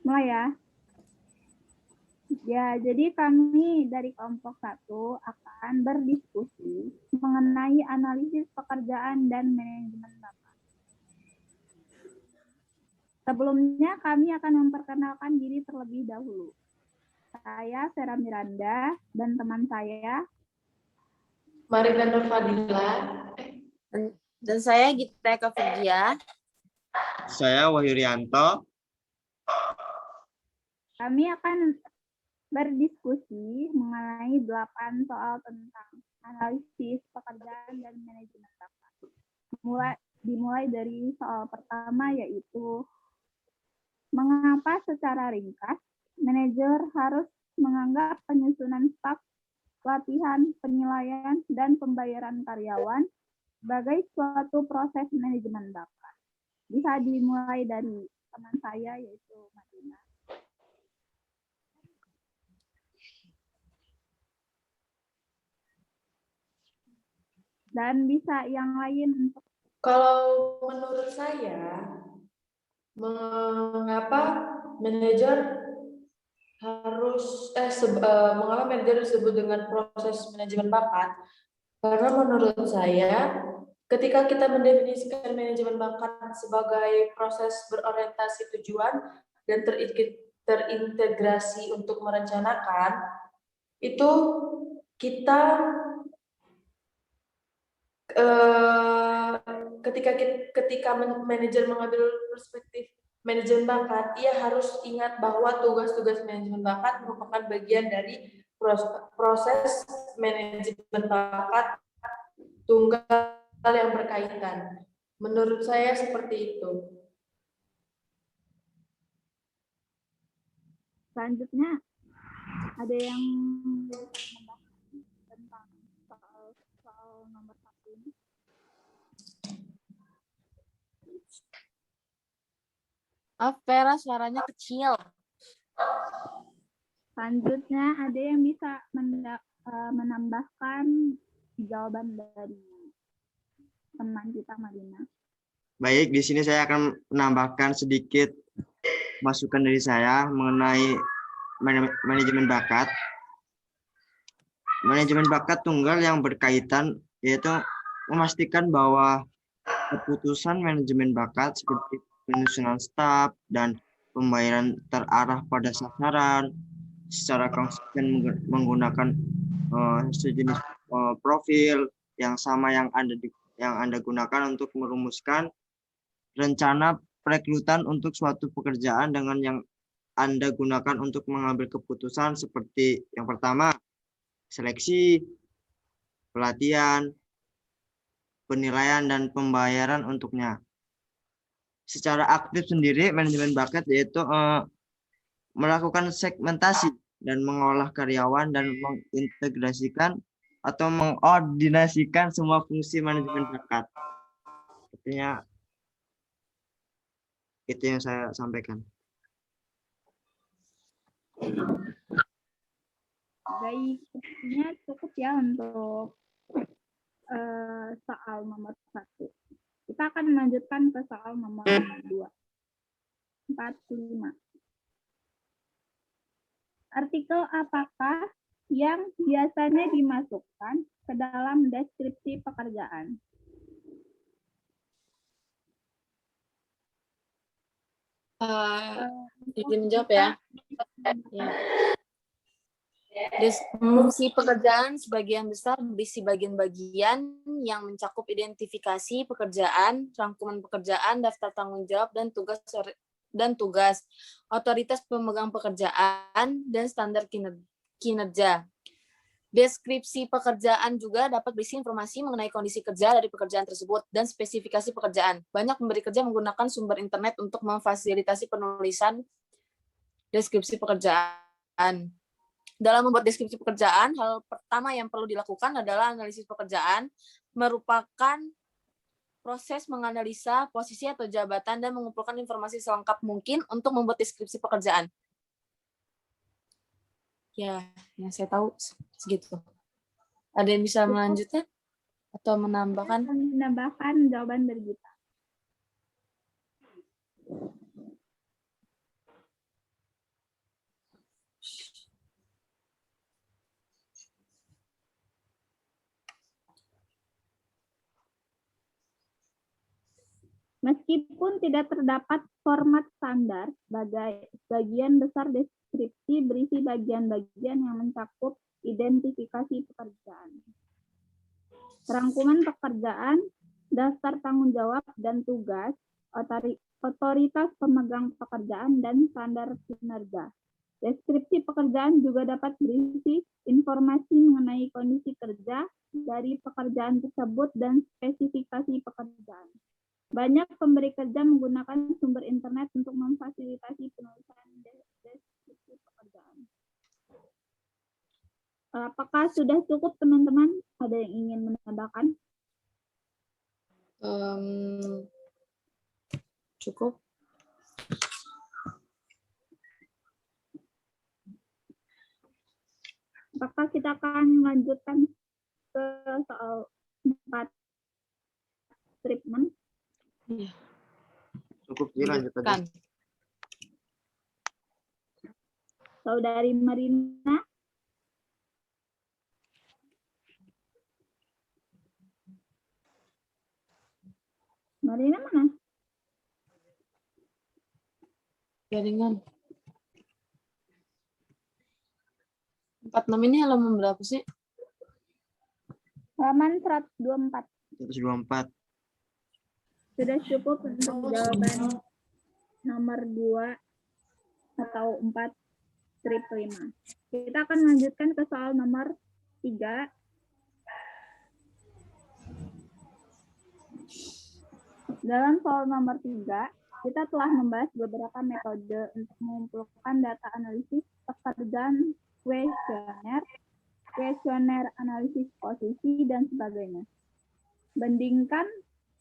Mulai ya. Ya, jadi kami dari kelompok 1 akan berdiskusi mengenai analisis pekerjaan dan manajemen bakat. Sebelumnya kami akan memperkenalkan diri terlebih dahulu. Saya Vera Miranda dan teman saya Marika Nur Fadila. Dan saya Gita Eka Virgia. Saya Wahyu Rianto. Kami akan berdiskusi mengenai 8 soal tentang analisis pekerjaan dan manajemen bakat. Dimulai dari soal pertama, yaitu mengapa secara ringkas manajer harus menganggap penyusunan staf, pelatihan, penilaian, dan pembayaran karyawan sebagai suatu proses manajemen bakat. Bisa dimulai dari teman saya, yaitu Marina. Dan bisa yang lain untuk Kalau menurut saya, mengapa manajer mengapa manajer disebut dengan proses manajemen bakat? Karena menurut saya, ketika kita mendefinisikan manajemen bakat sebagai proses berorientasi tujuan dan terintegrasi untuk merencanakan, itu kita ketika manajer mengambil perspektif manajemen bakat, ia harus ingat bahwa tugas-tugas manajemen bakat merupakan bagian dari proses manajemen bakat tunggal yang berkaitan. Menurut saya seperti itu. selanjutnya ada yang menambahkan tentang soal nomor 1 ini. Vera, suaranya kecil. Selanjutnya ada yang bisa menambahkan jawaban dari teman kita Marina. Baik, di sini saya akan menambahkan sedikit masukan dari saya mengenai manajemen bakat. Manajemen bakat tunggal yang berkaitan yaitu memastikan bahwa keputusan manajemen bakat seperti penyusunan staf dan pembayaran terarah pada sasaran secara konsisten menggunakan sejenis profil yang sama yang Anda gunakan untuk merumuskan rencana perekrutan untuk suatu pekerjaan dengan yang Anda gunakan untuk mengambil keputusan seperti yang pertama, seleksi, pelatihan, penilaian, dan pembayaran untuknya. Secara aktif sendiri, manajemen bakat yaitu melakukan segmentasi dan mengolah karyawan dan mengintegrasikan atau mengordinasikan semua fungsi manajemen bakat. Artinya itu yang saya sampaikan. Baik, sepertinya cukup ya untuk soal nomor 1. Kita akan melanjutkan ke soal nomor 2. 45. Artikel apakah yang biasanya dimasukkan ke dalam deskripsi pekerjaan? Izin menjawab ya. Deskripsi pekerjaan sebagian besar berisi bagian-bagian yang mencakup identifikasi pekerjaan, rangkuman pekerjaan, daftar tanggung jawab, dan tugas, otoritas pemegang pekerjaan, dan standar kinerja. Deskripsi pekerjaan juga dapat berisi informasi mengenai kondisi kerja dari pekerjaan tersebut dan spesifikasi pekerjaan. Banyak pemberi kerja menggunakan sumber internet untuk memfasilitasi penulisan deskripsi pekerjaan. Dalam membuat deskripsi pekerjaan, hal pertama yang perlu dilakukan adalah analisis pekerjaan, merupakan proses menganalisa posisi atau jabatan dan mengumpulkan informasi selengkap mungkin untuk membuat deskripsi pekerjaan. Ya, yang saya tahu segitu. Ada yang bisa melanjutkan atau menambahkan? Menambahkan jawaban dari kita. Meskipun tidak terdapat format standar, bagian besar deskripsi berisi bagian-bagian yang mencakup identifikasi pekerjaan, rangkuman pekerjaan, daftar tanggung jawab dan tugas, otoritas pemegang pekerjaan, dan standar kinerja. Deskripsi pekerjaan juga dapat berisi informasi mengenai kondisi kerja dari pekerjaan tersebut dan spesifikasi pekerjaan. Banyak pemberi kerja menggunakan sumber internet untuk memfasilitasi penulisan deskripsi pekerjaan. Apakah sudah cukup, teman-teman? Ada yang ingin menambahkan? Cukup. Apakah kita akan melanjutkan ke soal 4 treatment? Cukup sih, lanjut aja. Kan. Saudari Marina. Marina mana? Jaringan. 46 ini halaman berapa sih? Halaman 124. 124. Sudah cukup untuk jawaban nomor 2 atau 4 strip 5. Kita akan lanjutkan ke soal nomor 3. Dalam soal nomor 3, kita telah membahas beberapa metode untuk mengumpulkan data analisis pekerjaan kuesioner analisis posisi, dan sebagainya. Bandingkan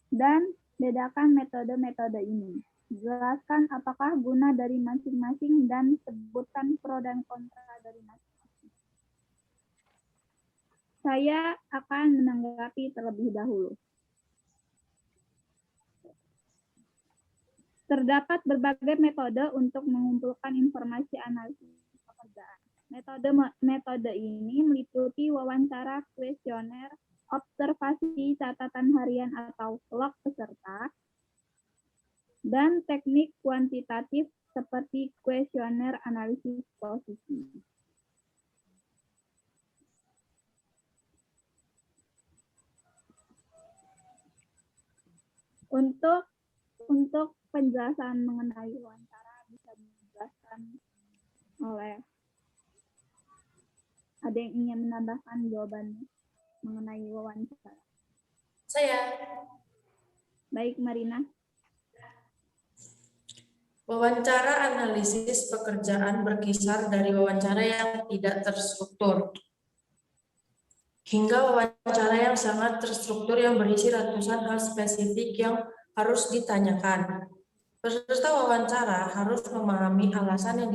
dan bedakan metode-metode ini. Jelaskan apakah guna dari masing-masing dan sebutkan pro dan kontra dari masing-masing. Saya akan menanggapi terlebih dahulu. Terdapat berbagai metode untuk mengumpulkan informasi analisis pekerjaan. Metode ini meliputi wawancara, kuesioner, observasi, catatan harian atau log peserta, dan teknik kuantitatif seperti kuesioner analisis posisi. Untuk penjelasan mengenai wawancara bisa dijelaskan oleh, ada yang ingin menambahkan jawaban mengenai wawancara? Saya. Baik, Marina. Wawancara analisis pekerjaan berkisar dari wawancara yang tidak terstruktur hingga wawancara yang sangat terstruktur yang berisi ratusan hal spesifik yang harus ditanyakan. Peserta wawancara harus memahami alasan yang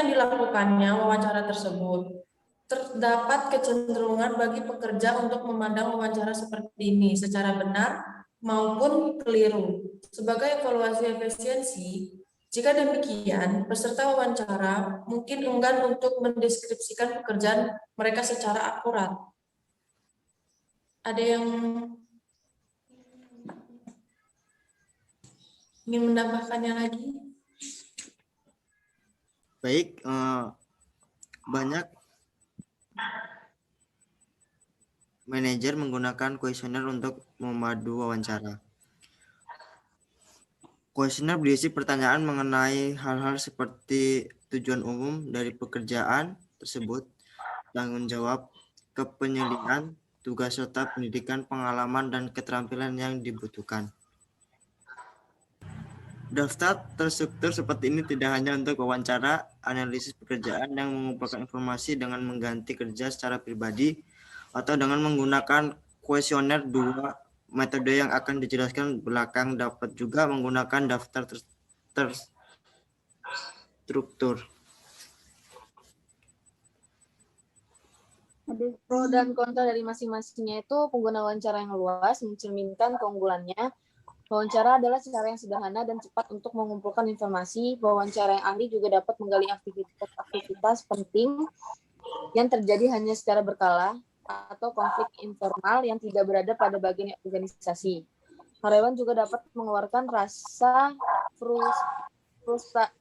dilakukannya wawancara tersebut. Terdapat kecenderungan bagi pekerja untuk memandang wawancara seperti ini secara benar maupun keliru. Sebagai evaluasi efisiensi, jika demikian, peserta wawancara mungkin enggan untuk mendeskripsikan pekerjaan mereka secara akurat. Ada yang ingin menambahkannya lagi? Baik, banyak manajer menggunakan kuesioner untuk memadu wawancara. Kuesioner berisi pertanyaan mengenai hal-hal seperti tujuan umum dari pekerjaan tersebut, tanggung jawab, kepenyelidikan, tugas serta pendidikan, pengalaman, dan keterampilan yang dibutuhkan. Daftar terstruktur seperti ini tidak hanya untuk wawancara, analisis pekerjaan yang mengumpulkan informasi dengan mengganti kerja secara pribadi, atau dengan menggunakan kuesioner. Dua metode yang akan dijelaskan belakang dapat juga menggunakan daftar terstruktur. Pro dan kontra dari masing-masingnya itu pengguna wawancara yang luas mencerminkan keunggulannya. Wawancara adalah cara yang sederhana dan cepat untuk mengumpulkan informasi. Wawancara yang ahli juga dapat menggali aktivitas penting yang terjadi hanya secara berkala. atau konflik informal yang tidak berada pada bagian organisasi. Karyawan juga dapat mengeluarkan rasa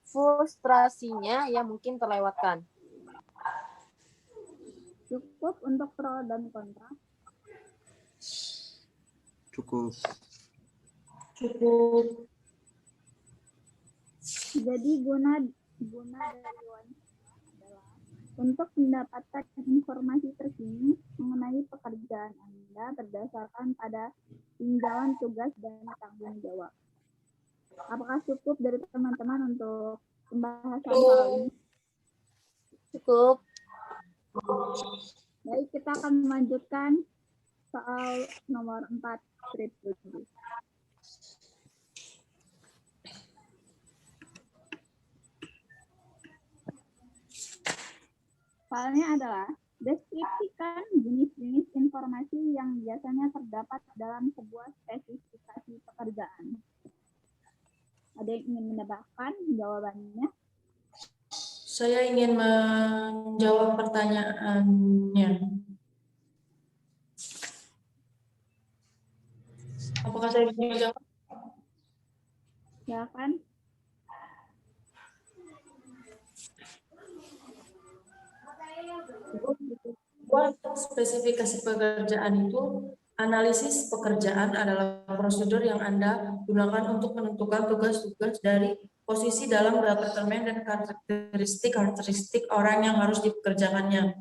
frustrasinya yang mungkin terlewatkan. Cukup untuk pro dan kontra. Cukup. Cukup. Jadi guna dari wawancara adalah untuk mendapatkan informasi terkini mengenai pekerjaan Anda berdasarkan pada tinjauan tugas dan tanggung jawab. Apakah cukup dari teman-teman untuk pembahasan hal ini? Cukup. Baik, kita akan melanjutkan soal nomor 4 strip 7. Soalnya adalah deskripsikan jenis-jenis informasi yang biasanya terdapat dalam sebuah spesifikasi pekerjaan. Ada yang ingin menambahkan jawabannya? Saya ingin menjawab pertanyaannya. Apakah saya bisa menjawab? Silakan. Buat spesifikasi pekerjaan itu, analisis pekerjaan adalah prosedur yang Anda gunakan untuk menentukan tugas-tugas dari posisi dalam departemen dan karakteristik orang yang harus dipekerjakannya.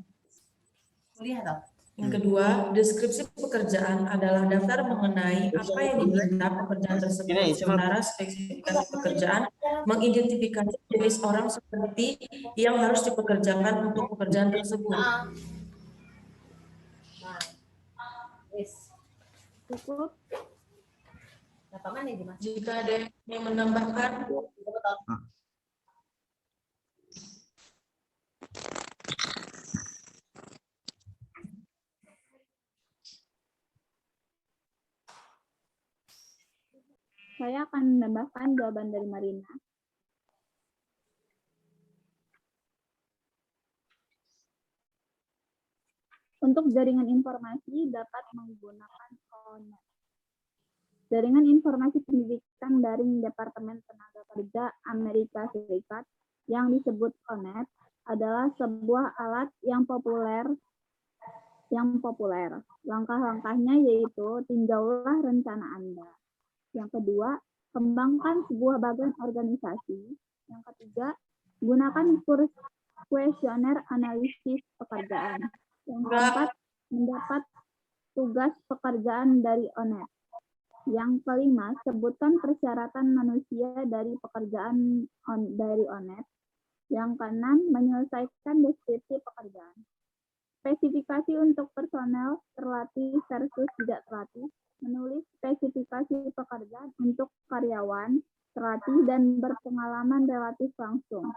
Yang kedua, deskripsi pekerjaan adalah daftar mengenai apa yang diminta pekerjaan tersebut. Sementara spesifikasi pekerjaan mengidentifikasi jenis orang seperti yang harus dipekerjakan untuk pekerjaan tersebut. Cukup. Jika ada yang menambahkan, Saya akan menambahkan jawaban dari Marina. Untuk jaringan informasi dapat menggunakan ONET. Jaringan informasi pendidikan daring Departemen Tenaga Kerja Amerika Serikat yang disebut ONET adalah sebuah alat yang populer. Langkah-langkahnya yaitu tinjaulah rencana Anda. Yang kedua, kembangkan sebuah bagian organisasi. Yang ketiga, gunakan kuesioner analisis pekerjaan. Yang keempat, mendapat tugas pekerjaan dari ONET. Yang kelima, sebutkan persyaratan manusia dari pekerjaan dari ONET. Yang keenam, menyelesaikan deskripsi pekerjaan. Spesifikasi untuk personel terlatih versus tidak terlatih. Menulis spesifikasi pekerjaan untuk karyawan, terlatih, dan berpengalaman relatif langsung.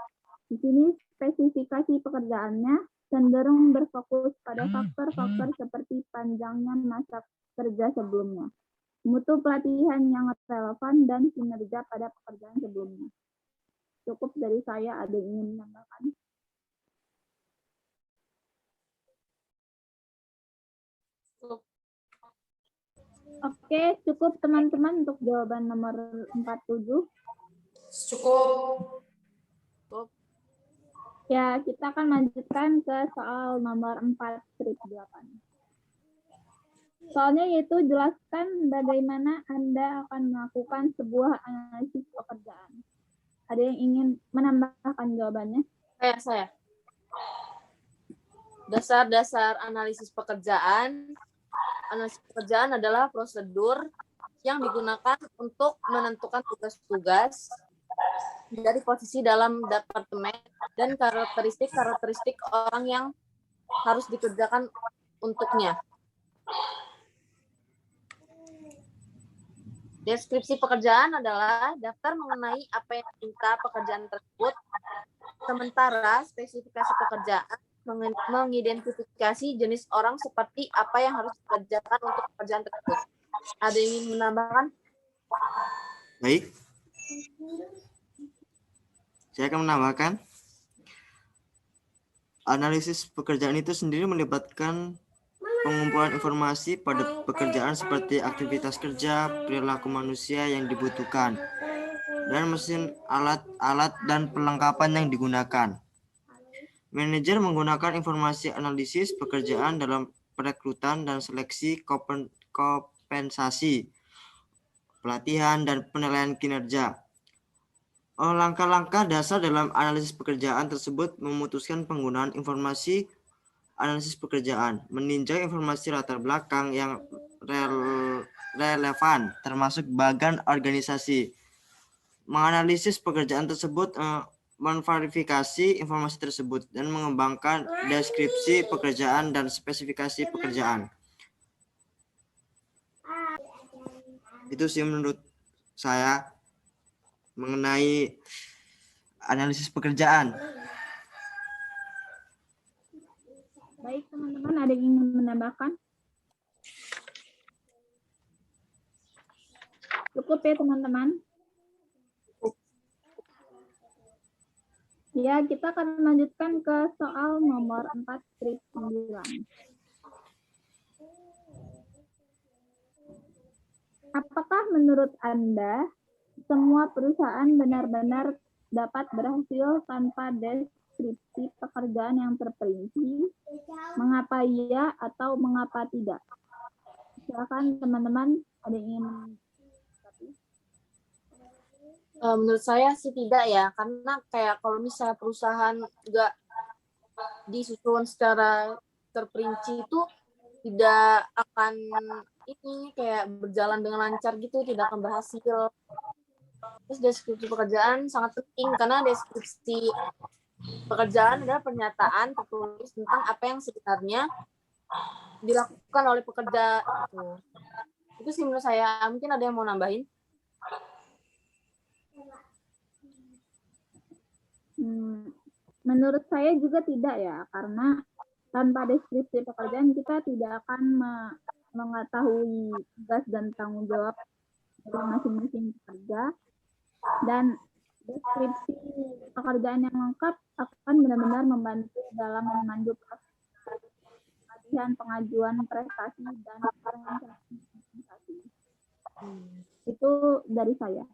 Di sini spesifikasi pekerjaannya cenderung berfokus pada faktor-faktor seperti panjangnya masa kerja sebelumnya, mutu pelatihan yang relevan, dan kinerja pada pekerjaan sebelumnya. Cukup dari saya, ada yang ingin menambahkan? Oke, cukup teman-teman untuk jawaban nomor 47. cukup. Ya, kita akan lanjutkan ke soal nomor 4 strip 8. Soalnya yaitu jelaskan bagaimana Anda akan melakukan sebuah analisis pekerjaan. Ada yang ingin menambahkan jawabannya? Saya. Dasar-dasar analisis pekerjaan. Analisis pekerjaan adalah prosedur yang digunakan untuk menentukan tugas-tugas dari posisi dalam departemen dan karakteristik orang yang harus dikerjakan untuknya. Deskripsi pekerjaan adalah daftar mengenai apa yang diminta pekerjaan tersebut, sementara spesifikasi pekerjaan mengidentifikasi jenis orang seperti apa yang harus dikerjakan untuk pekerjaan tersebut. Ada yang ingin menambahkan? Baik. Saya akan menambahkan. Analisis pekerjaan itu sendiri melibatkan pengumpulan informasi pada pekerjaan seperti aktivitas kerja, perilaku manusia yang dibutuhkan, dan mesin alat-alat dan perlengkapan yang digunakan. Manajer menggunakan informasi analisis pekerjaan dalam perekrutan dan seleksi, kompensasi, pelatihan, dan penilaian kinerja. Langkah-langkah dasar dalam analisis pekerjaan tersebut memutuskan penggunaan informasi analisis pekerjaan, meninjau informasi latar belakang yang relevan, termasuk bagian organisasi. Menganalisis pekerjaan tersebut, memverifikasi informasi tersebut, dan mengembangkan deskripsi pekerjaan dan spesifikasi pekerjaan. Itu sih menurut saya mengenai analisis pekerjaan. Baik, teman-teman, ada yang ingin menambahkan? Cukup ya, teman-teman? Ya, kita akan lanjutkan ke soal nomor 4 strip 9. Apakah menurut Anda semua perusahaan benar-benar dapat berhasil tanpa deskripsi pekerjaan yang terperinci? Mengapa iya atau mengapa tidak? Silakan teman-teman, ada yang ingin Menurut saya sih tidak ya, karena kayak kalau misalnya perusahaan nggak disusun secara terperinci itu tidak akan ini kayak berjalan dengan lancar gitu, tidak akan berhasil. Terus deskripsi pekerjaan sangat penting karena deskripsi pekerjaan adalah pernyataan tertulis tentang apa yang sebenarnya dilakukan oleh pekerja itu. Itu sih menurut saya. Mungkin ada yang mau nambahin? Menurut saya juga tidak ya, karena tanpa deskripsi pekerjaan kita tidak akan mengetahui tugas dan tanggung jawab dari masing-masing pekerja, dan deskripsi pekerjaan yang lengkap akan benar-benar membantu dalam memandu proses pelatihan, pengajuan prestasi, dan organisasi. Itu dari saya.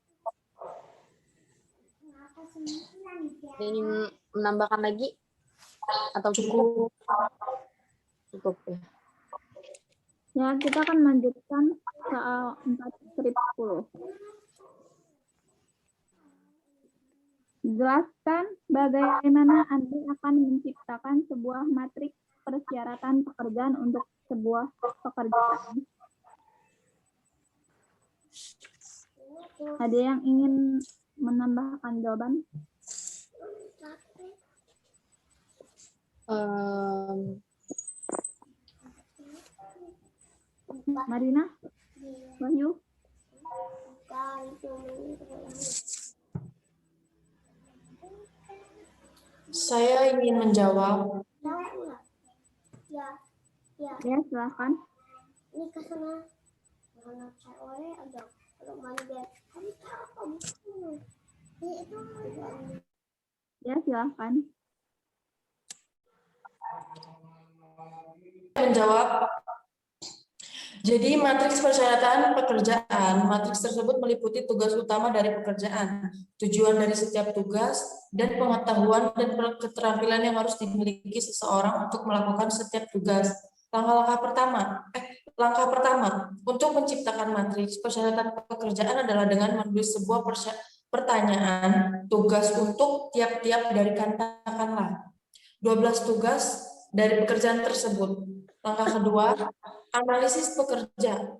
Ingin menambahkan lagi atau cukup? Cukup ya. Ya, kita akan lanjutkan soal 4 strip 10. Jelaskan bagaimana Anda akan menciptakan sebuah matriks persyaratan pekerjaan untuk sebuah pekerjaan. Ada yang ingin menambahkan jawaban? Marina? Wahyu? Saya ingin menjawab. Ya, silakan. Ya, silakan. Menjawab. Jadi matriks persyaratan pekerjaan, matriks tersebut meliputi tugas utama dari pekerjaan, tujuan dari setiap tugas, dan pengetahuan dan keterampilan yang harus dimiliki seseorang untuk melakukan setiap tugas. Langkah pertama untuk menciptakan matriks persyaratan pekerjaan adalah dengan menulis sebuah pertanyaan tugas untuk tiap-tiap dari katakanlah 12 tugas dari pekerjaan tersebut. Langkah kedua, analisis pekerja.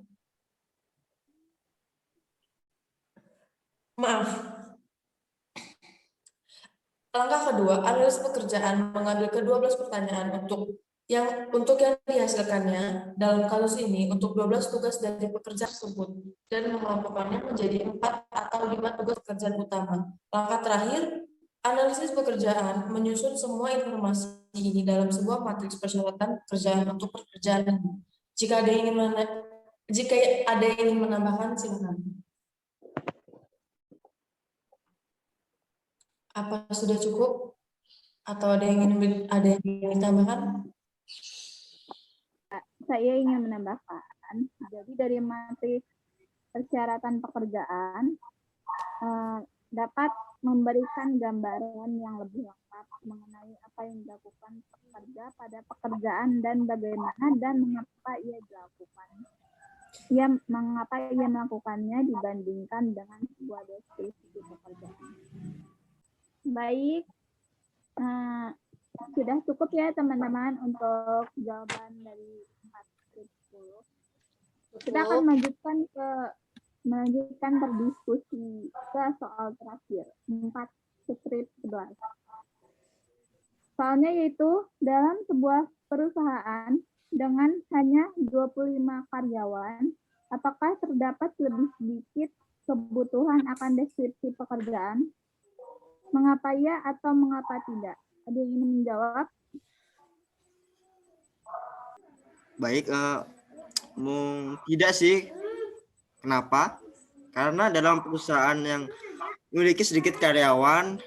Langkah kedua, analisis pekerjaan mengambil ke-12 pertanyaan untuk yang dihasilkannya dalam kasus ini untuk 12 tugas dari pekerja tersebut dan mengelompokkannya menjadi 4 atau 5 tugas pekerjaan utama. Langkah terakhir, analisis pekerjaan menyusun semua informasi ini dalam sebuah matriks persyaratan pekerjaan untuk pekerjaan ini. Jika ada yang ingin menambahkan, silakan. Apa sudah cukup? Atau ada yang ingin ditambahkan? saya ingin menambahkan, jadi dari materi persyaratan pekerjaan dapat memberikan gambaran yang lebih lengkap mengenai apa yang dilakukan pekerja pada pekerjaan dan bagaimana dan mengapa ia dilakukan. Mengapa ia melakukannya dibandingkan dengan sebuah deskripsi pekerjaan. Baik, sudah cukup ya teman-teman untuk jawaban dari 4-10. Kita akan melanjutkan berdiskusi ke soal terakhir, 4-11. Soalnya yaitu dalam sebuah perusahaan dengan hanya 25 karyawan, apakah terdapat lebih sedikit kebutuhan akan deskripsi pekerjaan? Mengapa ya atau mengapa tidak? Ada yang ingin menjawab? Baik, tidak sih. Kenapa? Karena dalam perusahaan yang memiliki sedikit karyawan,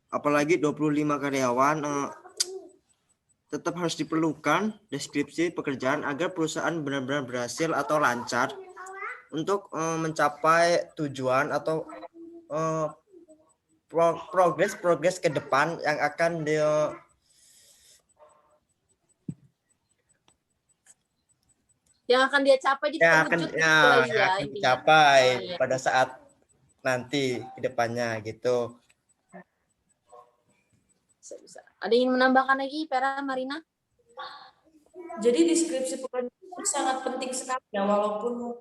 apalagi 25 karyawan, tetap harus diperlukan deskripsi pekerjaan agar perusahaan benar-benar berhasil atau lancar untuk mencapai tujuan atau progres ke depan yang akan dia capai jadi terwujud dicapai pada saat nanti ke depannya gitu. Bisa. Ada yang menambahkan lagi, Vera, Marina? Jadi deskripsi pekerjaan itu sangat penting sekali ya, walaupun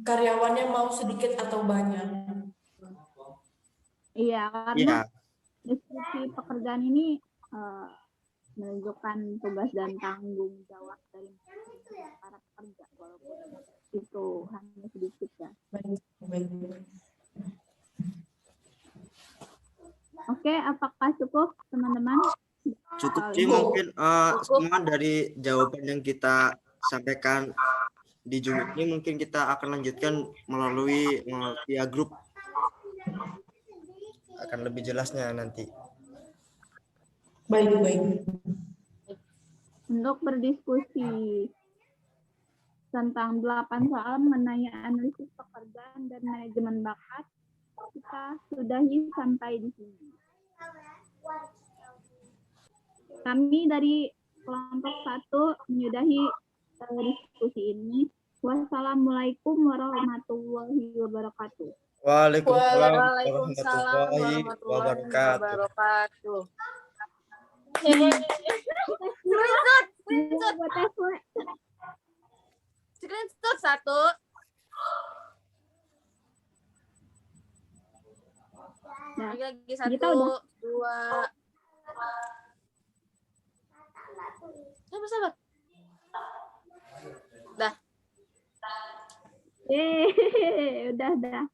karyawannya mau sedikit atau banyak. Iya, karena deskripsi pekerjaan ini menunjukkan tugas dan tanggung jawab dari para pekerja, walaupun itu hanya sedikit ya. Oke, apakah cukup teman-teman? Cukup sih mungkin semua dari jawaban yang kita sampaikan di Zoom ini mungkin kita akan lanjutkan melalui via grup. Akan lebih jelasnya nanti. Baik. Untuk berdiskusi tentang 8 soal mengenai analisis pekerjaan dan manajemen bakat, kita sudahi sampai di sini. Kami dari kelompok 1 menyudahi diskusi ini. Wassalamualaikum warahmatullahi wabarakatuh. Waalaikumsalam warahmatullahi wabarakatuh. Screenshot 1. Nah, Lagi 1, kita udah 2. Sabar. Dah. udah.